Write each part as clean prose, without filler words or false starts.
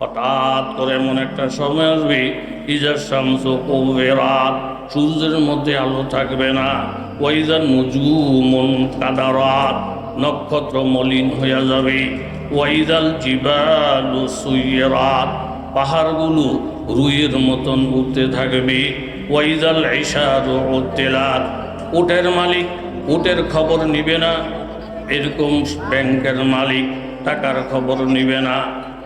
হঠাৎ করে এমন একটা সময় আসবে ইজার শামসু কুবিরাত, সূর্যের মধ্যে আলো থাকবে না। ওয়াইজান নুজুমুন কাদারাত, নক্ষত্র মলিন হয়ে যাবে। ওয়াইজাল জিবালু সুইরাত, পাহাড়গুলো রুইয়ের মতন উঠতে থাকবে। ওয়াইজাল ইশারু উত্তিলাত, উটের মালিক উটের খবর নিবে না, এরকম ব্যাংকের মালিক টাকার খবর নিবে না,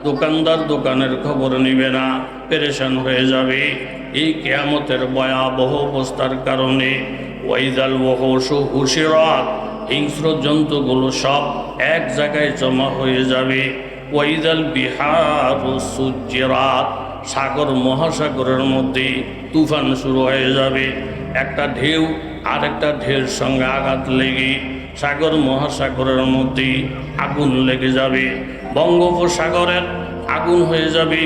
দোকানদার দোকানের খবর নিবে না, পেরেশান হয়ে যাবে এই কিয়ামতের ভয়াবহ অবস্থার কারণে। ওয়াইজাল ওয়াহুশু হুশিরাত, হিংস্র জন্তুগুলো সব এক জায়গায় জমা হয়ে যাবে। ওয়াইজাল বিহারু সুজ্জিরাত, সাগর মহাসাগরের মধ্যে তুফান শুরু হয়ে যাবে। একটা ঢেউ আর একটা ঢেউর সঙ্গে আঘাত লেগে সাগর মহাসাগরের মধ্যে আগুন লেগে যাবে। বঙ্গোপসাগরের আগুন হয়ে যাবে,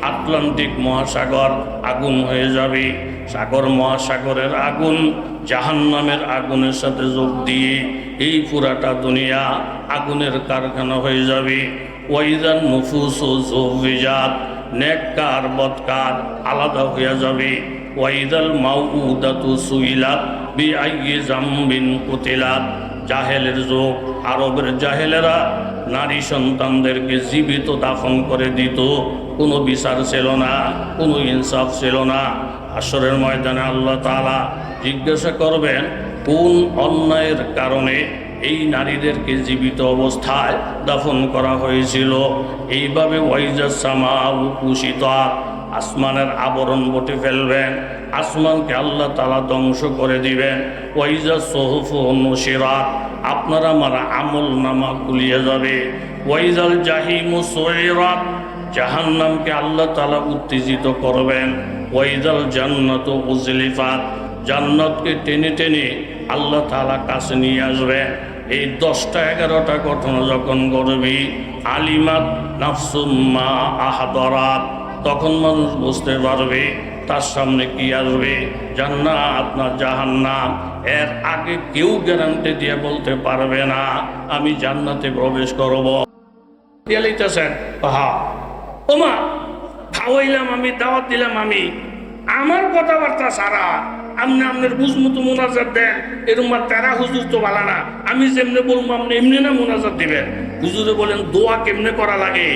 আটলান্টিক মহাসাগর আগুন হয়ে যাবে। সাগর মহাসাগরের আগুন জাহান্নামের আগুনের সাথে যোগ দিয়ে এই পুরাটা দুনিয়া আগুনের কারখানা হয়ে যাবে। ওয়াইজান নুফুসু যুবিজাত, নেককার বদকার আলাদা হয়ে যাবে। ওয়াইদাল মাউউদাতু সুইলাত বিআইয়ি যামবিন কুতিলাত, জাহেলের যুগ, আরবের জাহেলেরা নারী সন্তানদেরকে জীবিত দাফন করে দিত, কোনো বিচার ছিল না, কোনো ইনসাফ ছিল না। হাশরের ময়দানে আল্লাহ তাআলা জিজ্ঞাসা করবেন কোন অন্যায়ের কারণে এই নারীদেরকে জীবিত অবস্থায় দাফন করা হয়েছিল। এইভাবে ওয়াইজাস সামাউ কুশিতাত, আসমানের আবরণ বটে ফেলবেন, আসমানকে আল্লাহ তাআলা ধ্বংস করে দিবেন। ওয়াইজাস সুহুফু নুশিরাত, আপনার আমার আমল নামা খুলিয়ে যাবে। ওয়াইজাল জাহিমু সুইরাত, জাহান্নামকে আল্লাহ তাআলা উত্তেজিত করবেন। ওয়াইজাল জান্নাতু উজলিফাত, জান্নাতকে টেনে টেনে আল্লাহ তাআলা কাছে নিয়ে আসবেন। এই 10টা 11টা ঘটনা যখন ঘটবে, আলিমাত নাফসুম মা আহদারাত, তখন মানুষ বুঝতে পারবে তার সামনে কি আসবে, জান্নাত না জাহান্নাম। এর আগে কেউ গ্যারান্টি দিয়ে বলতে পারবে না আমি জান্নাতে প্রবেশ করব। দিয়ালিতেছেন হা ওমা খাওয়াইলাম আমি, দাওয়াত দিলাম আমি, আমার কথাবার্তা সারা আপনি আপনার বুঝমতো মোনাজাত দেন। এরকম তারা হুজুর তো ভালো না, আমি যেমনি বলবো আপনি এমনি না মোনাজাত দিবেন। হুজুরে বলেন দোয়া কেমনে করা লাগে,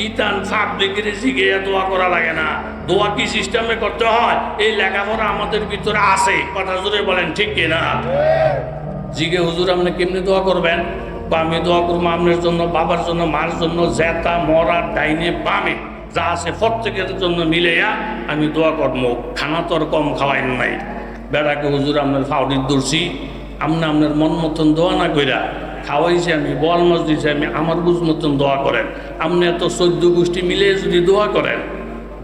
ইতান পাবলিকের জিগে দোয়া করা লাগে না। দোয়া কি সিস্টেমে করতে হয় এই লেখাপড়া আমাদের ভিতরে আছে, কথা জুড়ে বলেন ঠিক কিনা? জিগে হুজুর আপনি কেমনে দোয়া করবেন? বা আমি দোয়া করবো আপনার জন্য, বাবার জন্য, মার জন্য, জেতা মরা ডাইনে বামে যা আছে প্রত্যেকের জন্য মিলেয়া আমি দোয়া করবো। খানা তো আর কম খাওয়াইন নাই। বেড়াকে হুজুর আপনার ফাউডির দর্শি, আপনি আপনার মন মতন দোয়া না কইরা খাওয়াইছি আমি, বল মাছ দিয়েছি আমি, আমার বুঝ মতন দোয়া করেন। আপনি এত 14 গোষ্ঠী মিলে যদি দোয়া করেন,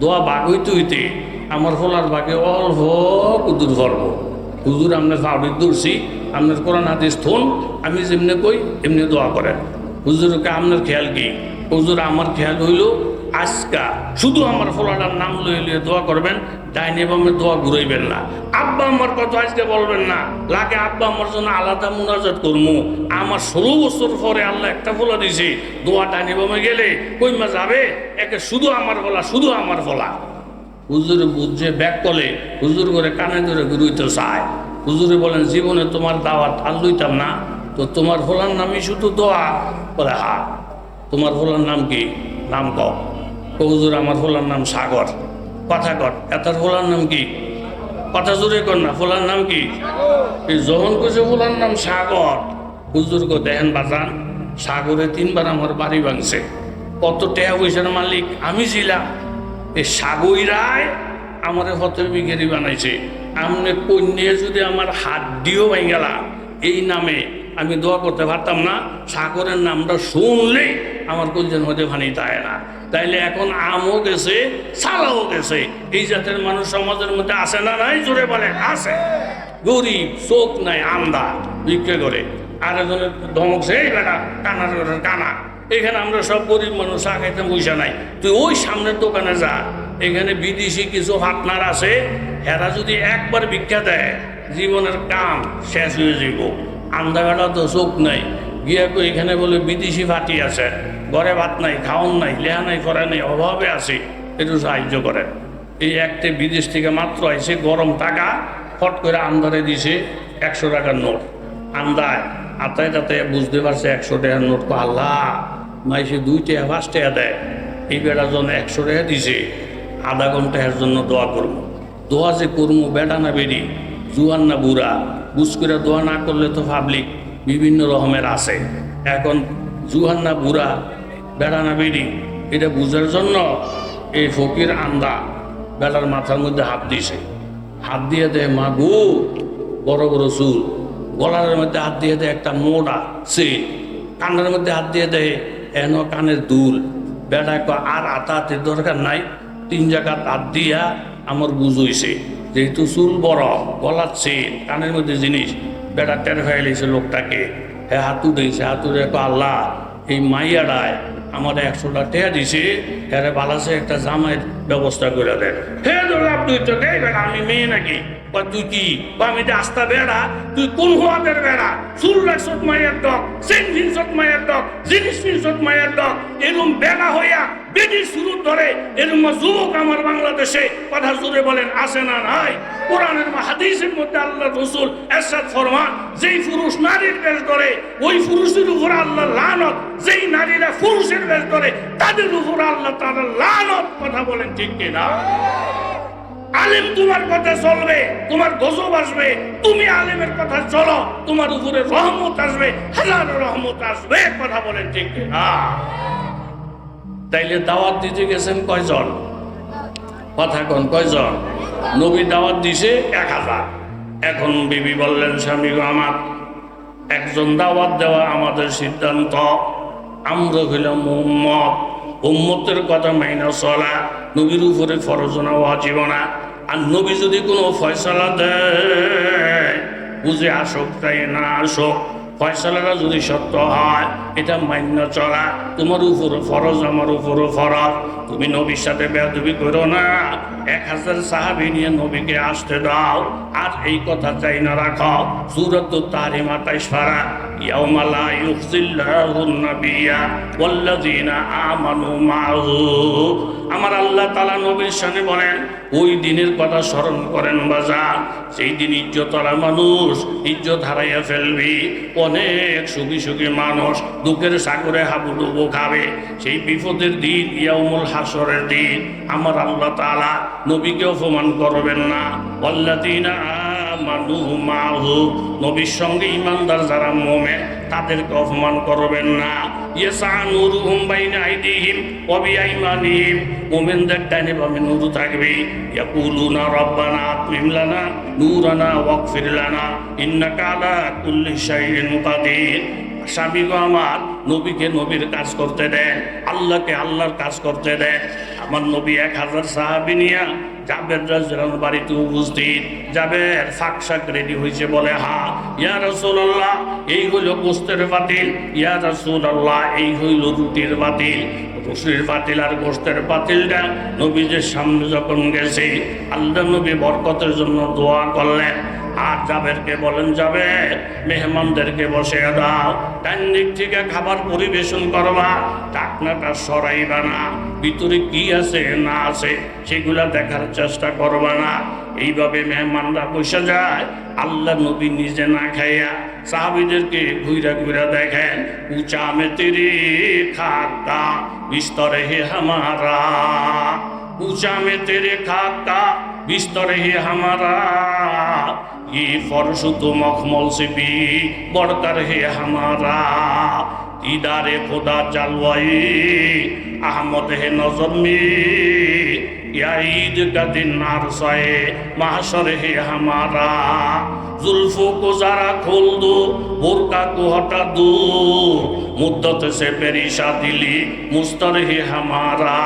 দোয়া বাঘ হইতে হইতে আমার ফলার বাঘে অল্প কুদুর ভরব। হুজুর আপনার ফাউডির দর্শি, আপনার কোরআন হাদিস থন, আমি যেমনি কই এমনি দোয়া করেন। হুজুরকে আপনার খেয়াল কি? হুজুর আমার খেয়াল হইল আজকা শুধু আমার ফলাটার নাম লইয়ে দোয়া করবেন, ডাইনে বামে দোয়া ঘুরাইবেন না। আব্বা আমার কথা আজকে বলবেন না, লাগে আব্বা আমার জন্য আলাদা মুনাজাত করবো। আমার 16 বছর পরে আল্লাহ একটা ফলা দিছে, দোয়া ডাইনে বামে গেলে কইমা যাবে, একে শুধু আমার ফলা, শুধু আমার ফলা। হুজুরে বুঝছে ব্যাক কলে হুজুর করে কানে ধরে ঘুরইতে চায়। হুজুরে বলেন জীবনে তোমার দাওয়াত আর লইতাম না, তো তোমার ফলার নামই শুধু দোয়া। বলে হা, তোমার ফলার নাম কি? নাম কও। হুজুর আমার ফলার নাম সাগর। কথা কর, এটার ফলার নাম কি? কথা জোরে কর না, ফলার নাম কি? এই যখন কইছে ফলার নাম সাগর, হুজুর কো দেখেন বাজান, সাগরে 3 বার আমার বাড়ি ভাঙছে, কত টাকা পয়সার মালিক আমি ছিলাম। এই সাগইরায় আমার 17 বিঘেরি বানাইছে। আমনে কন্যা যদি আমার হাত দিয়েও ভাঙ গেলাম, এই নামে আমি দোয়া করতে পারতাম না। সাগরের নামটা শুনলেই আমার কলজের মধ্যে ভানি তাই না। তাইলে এখন আমও গেছে, সালাও গেছে। এই জাতের মানুষ সমাজের মধ্যে আসে না? নাই? জোরে বলে আছে। গরিব, চোখ নাই, আন্দা বিক্রি করে। আর একজনের ধমক সেই বেটা কানার কানা। এখানে আমরা সব গরিব মানুষ, চা খাইতে পয়সা নাই। তুই ওই সামনের দোকানে যা, এখানে বিদেশি কিছু পার্টনার আছে, এরা যদি একবার ভিক্ষা দেয় জীবনের কাম শেষ হয়ে যাব। আন্দা বেটা তো চোখ নাই, গিয়া কই এখানে বলে বিদেশি পার্টি আছে, ঘরে ভাত নাই, খাওয়ান নাই, লেহা নাই, করে নাই, অভাবে আছি, একটু সাহায্য করেন। এই একটা বিদেশ থেকে মাত্র আইসে, গরম টাকা ফট করে আন্দারে দিছে 100 টাকার নোট। আন্দায় আতায় তাতে বুঝতে পারছে 100 টাকার নোট। আল্লাহ, মাইসে 2 টাকা 5 টাকা দেয়, এই বেটার জন্য 100 টাকা দিছে, আধা ঘন্টা এর জন্য দোয়া করবো। দোয়া যে করবো, বেটা না বেরি, জুয়ান না বুড়া, বুঝ করে দোয়া না করলে তো পাবলিক বিভিন্ন রকমের আছে। এখন জুয়ান না বুড়া, বেটা না বেরি, এটা বুঝার জন্য এই ফকির আন্দা বেটার মাথার মধ্যে হাত দিছে। হাত দিয়ে দেয় মা গো, বড় বড় চুল, গলার মধ্যে হাত দিয়ে দেয় একটা মোড়া সিল, কানের মধ্যে হাত দিয়ে দেয় এন কানের দুল। বেটা আর আতাহাতের দরকার নাই, 3 জায়গা হাত দিয়া আমার বুঝইছে, যেহেতু চুল বড়, গলার সিল, কানের মধ্যে জিনিস, বেটা টের হয়ে গেছে লোকটাকে। হ্যাঁ, হাত উঠেছে, হাত উঠে আল্লাহ, এই মাইয়াডায় আমার 100 টাকা দিছে, হ্যাঁ বালাসে একটা জামাইয়ের ব্যবস্থা করে দেন। হে দোলাপ, তুই তো দেই বেড়া, আমি মেয়ে নাকি? তুই কি? আমি যে আস্তা বেড়া, তুই কোন হওয়াদের বেড়া? চুল রাখছত মায়ের ডক, চেন ফিনছত মায়ের ডক, জিনিস ফিনছত মায়ের ডক, এরকম বেড়া হইয়া বেটির শুরু ধরে এরকম যুবক আমার বাংলাদেশে কথা জুড়ে বলেন আছে না নাই? কোরআনের হাদিসের মধ্যে আল্লাহ রসুল এরশাদ ফরমান, যেই পুরুষ নারীর বেশ ধরে ওই পুরুষের উপর আল্লাহ লানত, যেই নারীরা পুরুষের বেশ ধরে তাদের উপর আল্লাহ তাআলা লানত। কথা বলেন ঠিক কিনা? আলেম তোমার কথা চলবে, তোমার গজব আসবে, তুমি আলেমের কথা চলো, তোমার উপরে রহমত আসবে, হাজার রহমত আসবে। কথা বলেন ঠিক কিনা? তাইলে দাওয়াত দিতে গেছেন কয়জন? কথা কোন কয়জন? নবী দাওয়াত দিছে 1000। এখন বিবি বললেন, স্বামী গো আমার, একজন দাওয়াত দেওয়া আমাদের সিদ্ধান্ত, আমরা হইলাম উম্মত, উম্মতের কথা মাইনা চলা নবীর উপরে ফরজ না ওয়াজিব না। আর নবী যদি কোনো ফয়সালা দেয়, বুঝে আসুক তাই না আসুক, ফয়সালাটা যদি সত্য হয় এটা মান্য চলা তোমার উপরে ফরজ, আমার উপরও ফরজ। তুমি নবীর সাথে বেয়াদবি করো না, 1000 সাহাবী নিয়ে নবীকে আসতে দাও। আর এই কথা চাই না রাখো, সূরাতুত তাহরিমা 23 পারা, ইয়াউমা লা ইউখজিল্লাহুন নাবিয়্যা ওয়াল্লাযীনা আমানু মা'হু। আমার আল্লাহ তাআলা নবীর সামনে বলেন, ওই দিনের কথা স্মরণ করেন বাজার, সেই দিন ইজ্জতওয়ালা মানুষ ইজ্জত হারাইয়া ফেলবি। অনেক সুখী সুখী মানুষ দুঃখের সাগরে হাবুডুবু খাবে। সেই বিপদের দিন, ইয়াউমুল হাসরের দিন, আমার আল্লাহ তাআলা নবীকে অপমান করবেন না। ওয়াল্লাযীনা আমানু মা'হু, নবীর সঙ্গে ইমানদার যারা মুমিন তাদেরকে অপমান করবেন না। ইয়াসআ নূরুহুম বাইনা আইদিহিম ওয়া বিআইমানিহিম, মুমিনদের ডানে বামে নূর থাকবে। ইয়াকুলুনা রাব্বানা আতমিম লানা নূরানা ওয়াগফির লানা ইন্নাকা আলা কুল্লি শাইইন কাদির। স্বামী গো আমার, নবীকে নবীর কাজ করতে দেন, আল্লাহকে আল্লাহর কাজ করতে দেন। আমার নবী 1000 সাহাবী নিয়া জাবের রাদিয়াল্লাহু বাড়িতে উপস্থিত। জাবের ফাঁক শাক রেডি হয়েছে, বলে হা ইয়া রাসূলুল্লাহ, এই হইল গোশতের পাতিল। ইয়া রাসূলুল্লাহ, এই হইল রুটির পাতিল। রুটির পাতিল আর গোশতের পাতিলটা নবীদের সামনে যখন গেছে, আল্লাহ নবী বরকতের জন্য দোয়া করলেন। আর জাবেরকে বলেন, জাবের মেহমানদেরকে বসে দাও, ডান দিক থেকে খাবার পরিবেশন করবা, ঢাকনাটা সরাইবা না, ভিতরে কি আছে না আছে সেগুলা দেখার চেষ্টা করবা না। এইভাবে মেহমানরা বসে যায়, আল্লাহ নবী নিজে না খাইয়া সাহাবীদেরকে ঘুরা ঘুরা দেখেন। উঁচা মে তেরে খাকা বিস্তরে হে হামারা, উঁচা মে তেরে খাকা বিস্তরে হে হামারা, ये फर्श तो मखमल से भी बढ़कर है हमारा, दीदारे खुदा जलवाए अहमद है नजर में, या ईद का दिन नारसाए महशर है हमारा। जुल्फों को जरा खोल दो, बुर्का को हटा दो, मुद्दत से पेरिशा दिली मुस्तर है हमारा।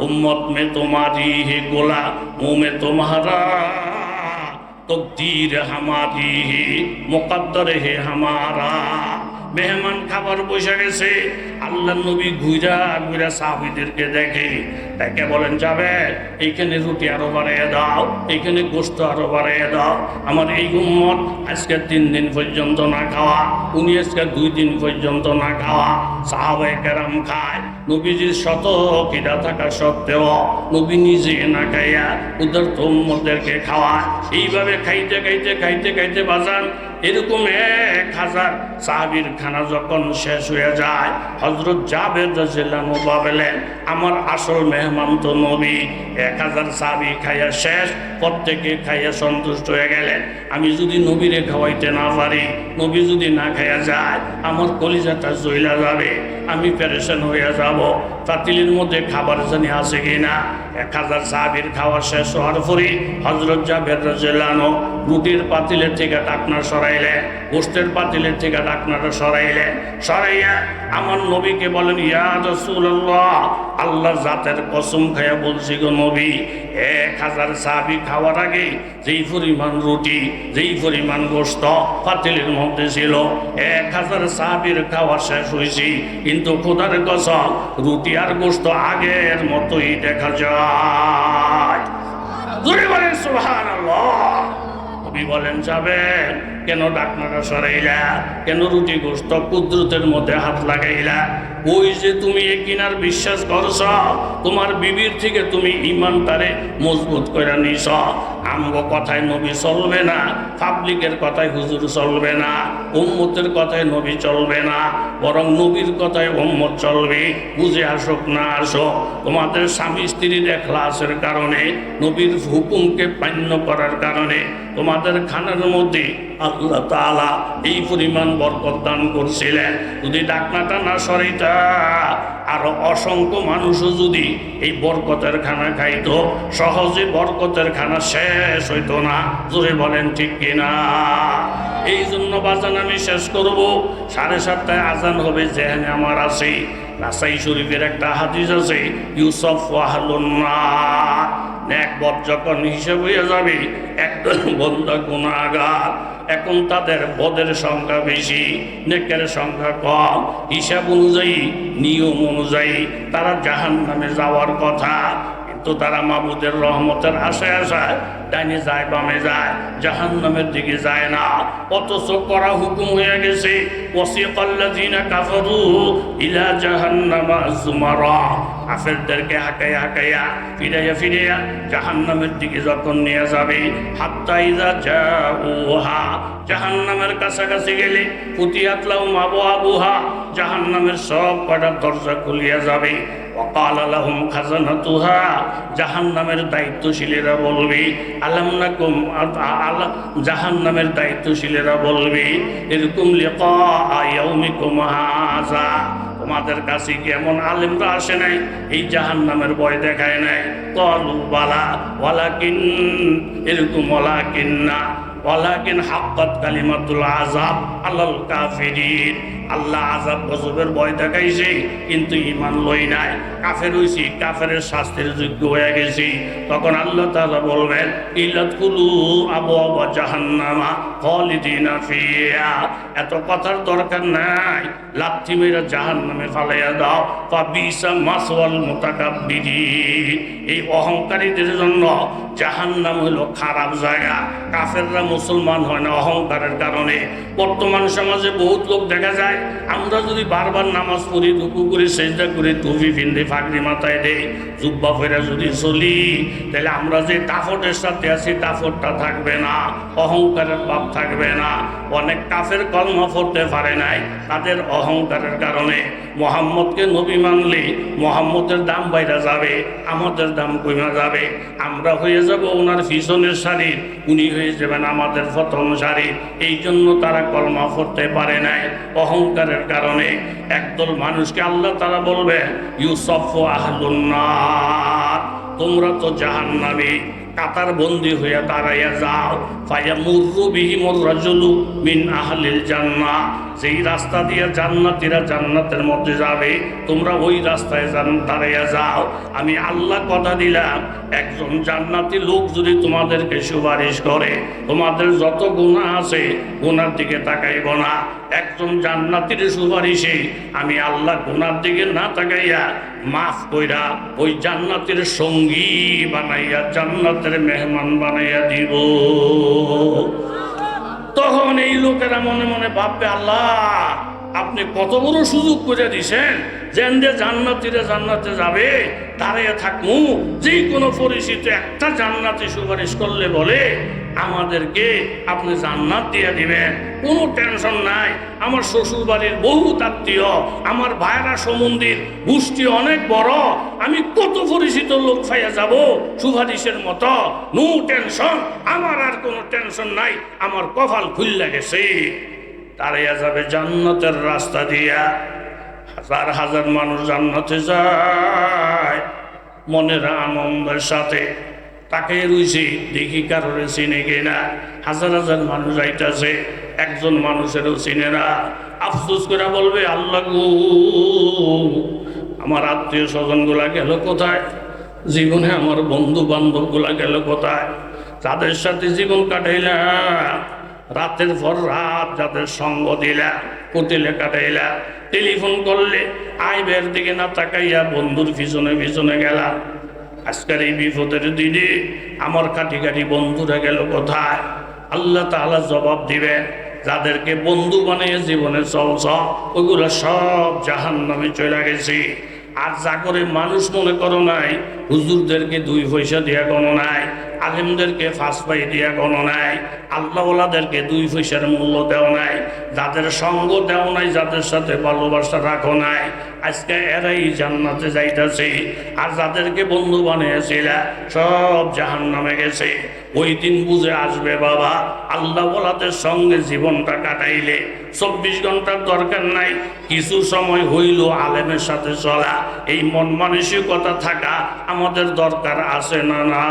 उम्मत में तुम्हारी है गोला, मुँह में तुम्हारा, तकदीर हमारी है मुकद्दर है हमारा। মেহমান খাবার বসে গেছে, আল্লাহ নবী ঘুরা ঘুরা সাহাবীদেরকে দেখে বলেন, যাবে এইখানে রুটি আরো বাড়িয়ে দাও, এইখানে গোশত আরো বাড়িয়ে দাও। আমার এই উম্মত আজকে 3 দিন পর্যন্ত না খাওয়া, উনি আজকে 2 দিন পর্যন্ত না খাওয়া। সাহাবায়ে কেরাম খায়, নবীজির শত খিদা থাকা সত্ত্বেও নবী নিজে না খাইয়া ওদের উম্মতদেরকে খাওয়ায়। এইভাবে খাইতে খাইতে খাইতে খাইতে বাজান এরকম 1000 সাহাবীর খানা যখন শেষ হয়ে যায়, হযরত জাবের রাদিয়াল্লাহু আনহু বলেন, আমার আসল মেহমান তো নবী। 1000 সাহাবী খাইয়া শেষ, প্রত্যেকে খাইয়া সন্তুষ্ট হয়ে গেলেন। আমি যদি নবীরে খাওয়াইতে না পারি, নবী যদি না খাইয়া যায়, আমার কলিজাটা জ্বলা যাবে, আমি পেরেশান হয়ে যাব। পাতিলের মধ্যে খাবার জানি আছে কিনা। 1000 সাহাবীর খাওয়া শেষ হওয়ার পরে হযরত জাবের রাদিয়াল্লাহু আনহু রুটির পাতিলের থেকে ঢাকনা সরাইলেন, গোশতের পাতিলের থেকে ঢাকনাটা সরাইলেন, সরাইয়া আমার নবীকে বলেন, ইয়া রাসূলুল্লাহ, আল্লাহর জাতের কসম খাইয়া বলছি গো নবী, 1000 সাহাবী খাওয়ার আগে যেই পরিমাণ রুটি, যেই পরিমাণ গোশত পাতিলের মধ্যে ছিল, 1000 সাহাবীর খাওয়া শেষ হয়েছি, কিন্তু খোদার কসম রুটি আর গোশত আগের মতোই দেখা যায়। জোরে বলেন সুবহানাল্লাহ। নবী বলেন, যাবেন কেন ঢাকনাটা সরাইলা, কেন রুটি গোশত কুদরতের মধ্যে হাত লাগাইলা? ওই যে তুমি কিনার বিশ্বাস করছ, তোমার বিবির থেকে তুমি ইমানটারে মজবুত করে নিছ। আমগো কথায় নবী চলবে না, পাবলিকের কথায় হুজুর চলবে না, উম্মতের কথায় নবী চলবে না, বরং নবীর কথায় উম্মত চলবে। বুঝে আসুক না আসুক, তোমাদের স্বামী স্ত্রীর ইখলাসের কারণে, নবীর হুকুমকে মান্য করার কারণে তোমাদের খানার মধ্যে আল্লাহ তাআলা এই পরিমাণ বরকত দান করছিলেন। যদি ঢাকনাটা না সরাইতা, আরো অসংখ্য মানুষও যদি এই বরকতের খানা খাইতো, সহজে বরকতের খানা শেষ হইতো না। জোরে বলেন ঠিক কিনা? এই জন্য বাজান আমি শেষ করব, 7:30টায় আজান হবে, যেখানে আমার আছে। নাসাই শরীফের একটা হাদিস আছে, ইউসুফ ওয়াহলুন নার, নেক বদ যখন হিসাব হয়ে যাবে, একজন বন্দা গুনাহগার, এখন তাদের বদের সংখ্যা বেশি, নেকের সংখ্যা কম। হিসাব অনুযায়ী, নিয়ম অনুযায়ী তারা জাহান্নামে যাওয়ার কথা, কিন্তু তারা মাবুদের রহমতের আশায় ডাইনে যায়, বামে যায়, জাহান্নামের দিকে যায় না। অথচ করা হুকুম হয়ে গেছে, ওয়াসিকাল্লাযিনা কাফারু ইলা জাহান্নামা যুমারা, কাফেরদেরকে হাঁকাইয়া ফিরাইয়া জাহান্নামের দিকে যখন নিয়ে যাবে, হাত্তা ইযা জাউহা, জাহান্নামের কাছাকাছি গেলে, ফুতিহাত লাহুম আবওয়াবুহা, জাহান্নামের সব কয়টা দরজা খুলিয়া যাবে। ওয়াকালা লাহুম খাজানাতুহা, জাহান্নামের দায়িত্বশীলেরা বলবে, আলাম নাকুম, জাহান্নামের দায়িত্বশীলেরা বলবে, এরকম লিকা ইয়াউমিকুম হাযা, তোমাদের কাছে কি এমন আলেমরা আসে নাই, এই জাহান্নামের ভয় দেখায় নাই? ক্বালু বালা ওয়ালাকিন, এরকম ওয়ালাকিন হাক্কাত কালিমাতুল আযাব আলাল কাফিরিন, আল্লাহ আযাব গজবের ভয় দেখাইছে, কিন্তু ঈমান লই নাই, কাফের হইছি, কাফেরের শাস্তির যোগ্য হয়ে গেছি। তখন আল্লাহ তাআলা বলবেন, ইলাদখুলু আবওয়াবা জাহান্নামা খালিদিনা ফিহা, এত কথার দরকার নাই, লাথি মেরে জাহান্নামে ফালাইয়া দাও। ফাবিসা মাসওয়াল মুতাকাব্বিরিন, এই অহংকারীদের জন্য জাহান্নাম হলো খারাপ জায়গা। কাফেররা মুসলমান হয় না অহংকারের কারণে। বর্তমান সমাজে বহুত লোক দেখা যায়, আমরা যদি বারবার নামাজ পড়ি, রুকু করি, সেজদা করি, টুপি পিন্ধে, পাগড়ি মাথায় দেই, জুব্বা পরে যদি চলি, তাহলে আমরা যে দাফটের সাথে আছি, দাফটটা থাকবে না, অহংকারের ভাব থাকবে না। অনেক কাফের কলমা পড়তে পারে নাই, তাদের অহংকারের কারণে। মুহাম্মদকে নবী মানলে মুহাম্মদের দাম বাইরা যাবে, আমাদের দাম কমে যাবে। আমরা হয়ে যাব ওনার পিছনের সারির, উনি হয়ে যাবেন আমাদের প্রথম সারির। এই জন্য তারা কলমা পড়তে পারে নাই, অহংকারের কারণে। একদল মানুষকে আল্লাহ তাআলা বলবে, ইউসুফ আহলুন নার, তোমরা তো জাহান্নামী, কাতার বন্দী হইয়া দাঁড়াইয়া যাও। ফায়ামুরু বিহিমুর রাজুলু মিন আহলিল জান্নাহ, যেই রাস্তা দিয়ে জান্নাতীরা জান্নাতের মধ্যে যাবে তোমরা ওই রাস্তায় দাঁড়াইয়া যাও। আমি আল্লাহ কথা দিলাম, একজন জান্নাতি লোক যদি তোমাদেরকে সুপারিশ করে, তোমাদের যত গুনাহ আছে গুনার দিকে তাকাইব না। একজন জান্নাতীর সুপারিশে আমি আল্লাহ গুনার দিকে না তাকাইয়া মাফ কইরা ওই জান্নাতের সঙ্গী বানাইয়া জান্নাতের মেহমান বানাইয়া দিব। তখন এই লোকেরা মনে মনে ভাববে, আল্লাহ আপনি কত বড় সুযোগ করে দিছেন, যেন যে জান্নাতীরা জান্নাতে যাবে দাঁড়িয়ে থাকমু, যে কোনো পরিচিত একটা জান্নাতি সুপারিশ করলে বলে আমাদেরকে আপনি জান্নাত দিয়ে দিবেন, কোনো টেনশন নাই। আমার শ্বশুর বাড়ির বহুত আত্মীয়, আমার ভাইরা সম্বন্ধীর গোষ্ঠী অনেক বড়, আমি কত পরিচিত লোক পাইয়া যাব সুপারিশের মতো, নো টেনশন, আমার আর কোনো টেনশন নাই, আমার কপাল খুললে গেছে। দাঁড়িয়ে যাবে জান্নাতের রাস্তা দিয়া, হাজার হাজার মানুষ জান্নাতে যায় মনের আনন্দের সাথে। তাকে রুইছি দেখি কারোর চিনে কিনা, হাজার হাজার মানুষ আইতাছে, একজন মানুষেরও চিনে না। আফসোস করে বলবে, আল্লাহ গো আমার আত্মীয় স্বজন গুলা গেল কোথায়, জীবনে আমার বন্ধু বান্ধব গুলা গেল কোথায়, যাদের সাথে জীবন কাটাইলাম, রাতের পর রাত যাদের সঙ্গ দিলা, হোটেলে কাটাইলা, টেলিফোন করলে আইবের দিকে না তাকাইয়া বন্ধুর পিছনে পিছনে গেলাম। আজকের এই বিপদের দিনে আমার কাটি কাটি বন্ধুরা গেল কোথায়? আল্লাহ তাআলা জবাব দিবেন, যাদেরকে বন্ধু বানিয়ে জীবনে চলছ ওইগুলো সব জাহান্নামে চলে গেছে। আর যা করে মানুষ মনে করো নাই, হুজুরদেরকে 2 পয়সা দিয়া কোনো নাই, আলেমদেরকে 5 পাই দিয়া কোনো নাই, আল্লাহওয়ালাদেরকে 2 পয়সার মূল্য দেওয়া নাই, যাদের সঙ্গ দেওয়া নাই, যাদের সাথে ভালোবাসা রাখো নাই, আজকে এরাই জান্নাতে যাইতেছে। আর যাদেরকে বন্ধু বানিয়েছিল সব জাহান্নামে গেছে। ওই দিন বুঝে আসবে বাবা, আল্লাহওয়ালাদের সঙ্গে জীবনটা কাটাইলে 24 ঘন্টার দরকার নাই, কিছু সময় হইল আলেমের সাথে চলা, এই মন মানসিকতা থাকা আমাদের দরকার আছে না না?